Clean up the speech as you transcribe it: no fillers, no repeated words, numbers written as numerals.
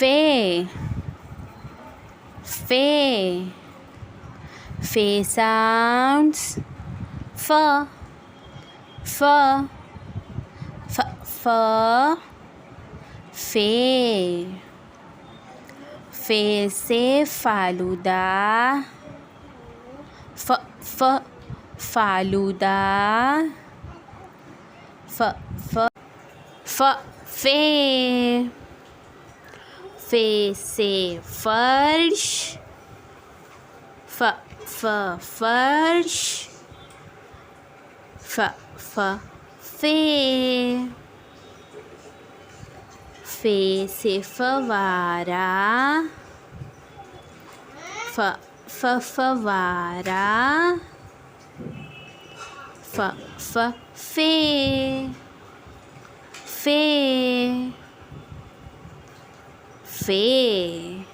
fe, fe. Fe sounds f, f, f, f, fe. Fe se faluda, f, f, faluda, f, f, f, fe. Fe se farsh, f, f, farsh, f, f, fe. Fe se fawara, f, f, fawara, f, f, fe, fe, fe.